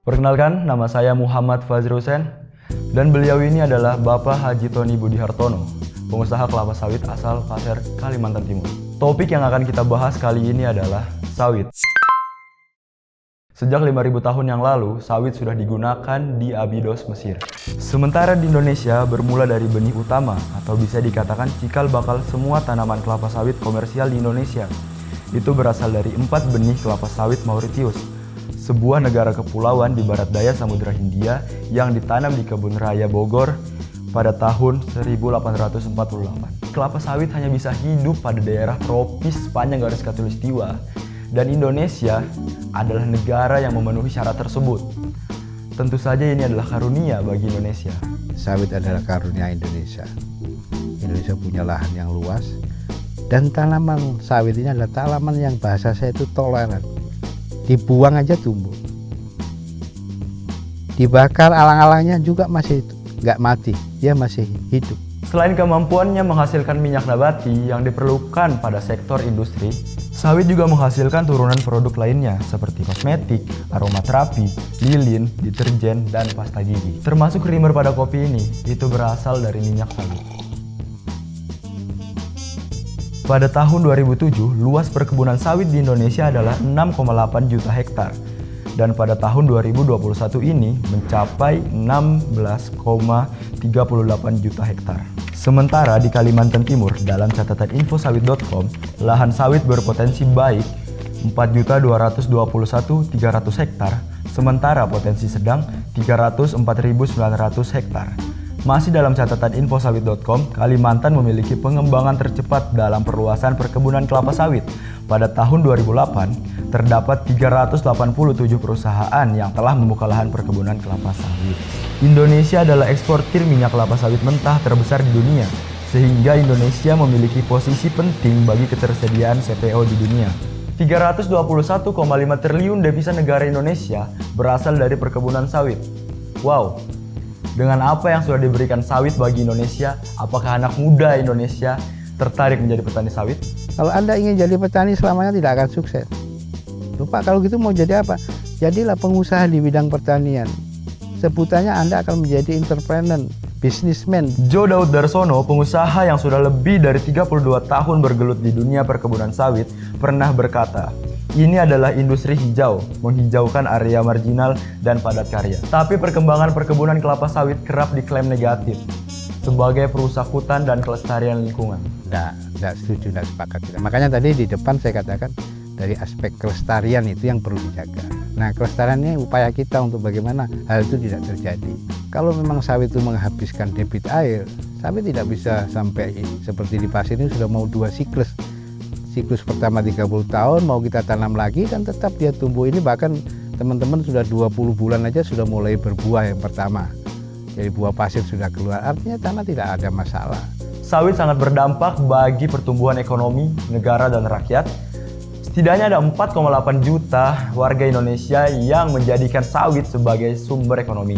Perkenalkan, nama saya Muhammad Fazri Hussein dan beliau ini adalah Bapak Haji Tony Budi Hartono, pengusaha kelapa sawit asal Pasir, Kalimantan Timur. Topik yang akan kita bahas kali ini adalah sawit. Sejak 5.000 tahun yang lalu, sawit sudah digunakan di Abydos, Mesir. Sementara di Indonesia bermula dari benih utama atau bisa dikatakan cikal bakal semua tanaman kelapa sawit komersial di Indonesia. Itu berasal dari 4 benih kelapa sawit Mauritius, sebuah negara kepulauan di barat daya Samudra Hindia yang ditanam di Kebun Raya Bogor pada tahun 1848. Kelapa sawit hanya bisa hidup pada daerah tropis sepanjang garis khatulistiwa, dan Indonesia adalah negara yang memenuhi syarat tersebut. Tentu saja ini adalah karunia bagi Indonesia. Sawit adalah karunia Indonesia. Indonesia punya lahan yang luas, dan tanaman sawit ini adalah tanaman yang bahasa saya itu toleran. Dibuang aja tumbuh, dibakar alang-alangnya juga masih nggak mati, dia masih hidup. Selain kemampuannya menghasilkan minyak nabati yang diperlukan pada sektor industri, sawit juga menghasilkan turunan produk lainnya seperti kosmetik, aromaterapi, lilin, deterjen, dan pasta gigi. Termasuk krimer pada kopi ini, itu berasal dari minyak sawit. Pada tahun 2007, luas perkebunan sawit di Indonesia adalah 6,8 juta hektar. Dan pada tahun 2021 ini mencapai 16,38 juta hektar. Sementara di Kalimantan Timur, dalam catatan infosawit.com, lahan sawit berpotensi baik 4.221.300 hektar, sementara potensi sedang 304.900 hektar. Masih dalam catatan infosawit.com, Kalimantan memiliki pengembangan tercepat dalam perluasan perkebunan kelapa sawit. Pada tahun 2008, terdapat 387 perusahaan yang telah membuka lahan perkebunan kelapa sawit. Indonesia adalah eksportir minyak kelapa sawit mentah terbesar di dunia, sehingga Indonesia memiliki posisi penting bagi ketersediaan CPO di dunia. 321,5 triliun devisa negara Indonesia berasal dari perkebunan sawit. Wow! Dengan apa yang sudah diberikan sawit bagi Indonesia, apakah anak muda Indonesia tertarik menjadi petani sawit? Kalau Anda ingin jadi petani selamanya tidak akan sukses. Lupa, kalau gitu mau jadi apa? Jadilah pengusaha di bidang pertanian. Sebutannya Anda akan menjadi entrepreneur, businessman. Jo Daud Darsono, pengusaha yang sudah lebih dari 32 tahun bergelut di dunia perkebunan sawit, pernah berkata, "Ini adalah industri hijau, menghijaukan area marginal dan padat karya." Tapi perkembangan perkebunan kelapa sawit kerap diklaim negatif sebagai perusak hutan dan kelestarian lingkungan. Tidak setuju, tidak sepakat. Makanya tadi di depan saya katakan dari aspek kelestarian itu yang perlu dijaga. Nah, kelestarian ini upaya kita untuk bagaimana hal itu tidak terjadi. Kalau memang sawit itu menghabiskan debit air, sawit tidak bisa sampai seperti di pasir ini sudah mau 2 siklus. Siklus pertama 30 tahun mau kita tanam lagi dan tetap dia tumbuh. Ini bahkan teman-teman sudah 20 bulan aja sudah mulai berbuah yang pertama. Jadi buah pasir sudah keluar, artinya tanah tidak ada masalah. Sawit sangat berdampak bagi pertumbuhan ekonomi negara dan rakyat. Setidaknya ada 4,8 juta warga Indonesia yang menjadikan sawit sebagai sumber ekonomi.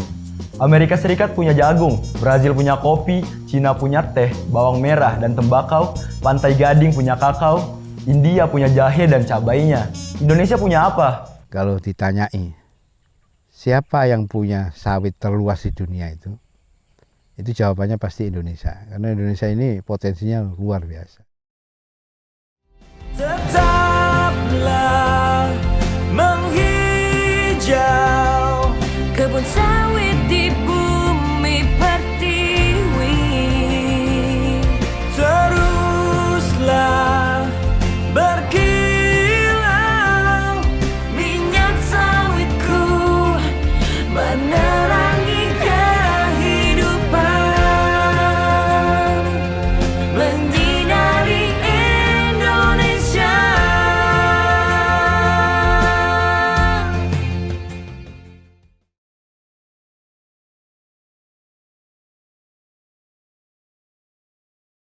Amerika Serikat punya jagung, Brazil punya kopi, Cina punya teh, bawang merah dan tembakau, Pantai Gading punya kakao, India punya jahe dan cabainya. Indonesia punya apa? Kalau ditanyai, siapa yang punya sawit terluas di dunia itu jawabannya pasti Indonesia. Karena Indonesia ini potensinya luar biasa.